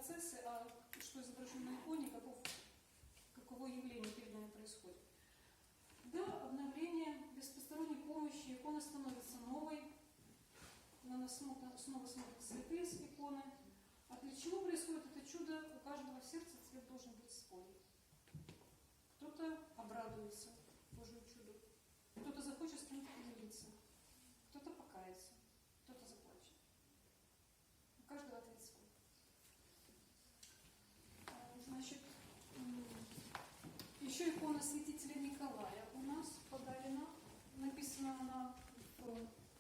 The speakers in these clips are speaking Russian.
процессы, а что изображено на иконе, каково явление перед нами происходит. До обновления без посторонней помощи икона становится новой, на нас снова смотрят святые с иконы. А для чего происходит это чудо? У каждого сердца цвет должен быть свой. Кто-то обрадуется Божьему чуду, кто-то захочет с кем-то поделиться, кто-то покается, кто-то заплачет. У каждого ответ свой. Значит, еще икона святителя Николая у нас подарена. Написана она,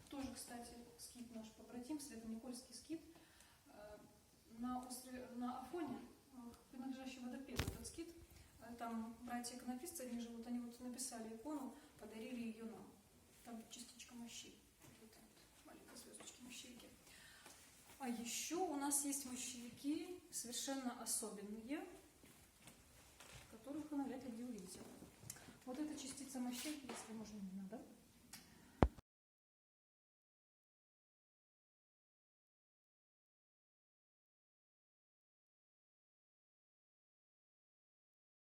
тоже, кстати, скит наш побратим, Свято-Никольский скит, на Афоне, принадлежащий водопеду. Этот скит, там братья-иконописцы, они живут, они вот написали икону, подарили ее нам. Там частичка мощей, вот маленькая звездочки мощейки. А еще у нас есть мощевики совершенно особенные, которых управлять отдел видео. Вот эта частица мощейки, если можно, не надо.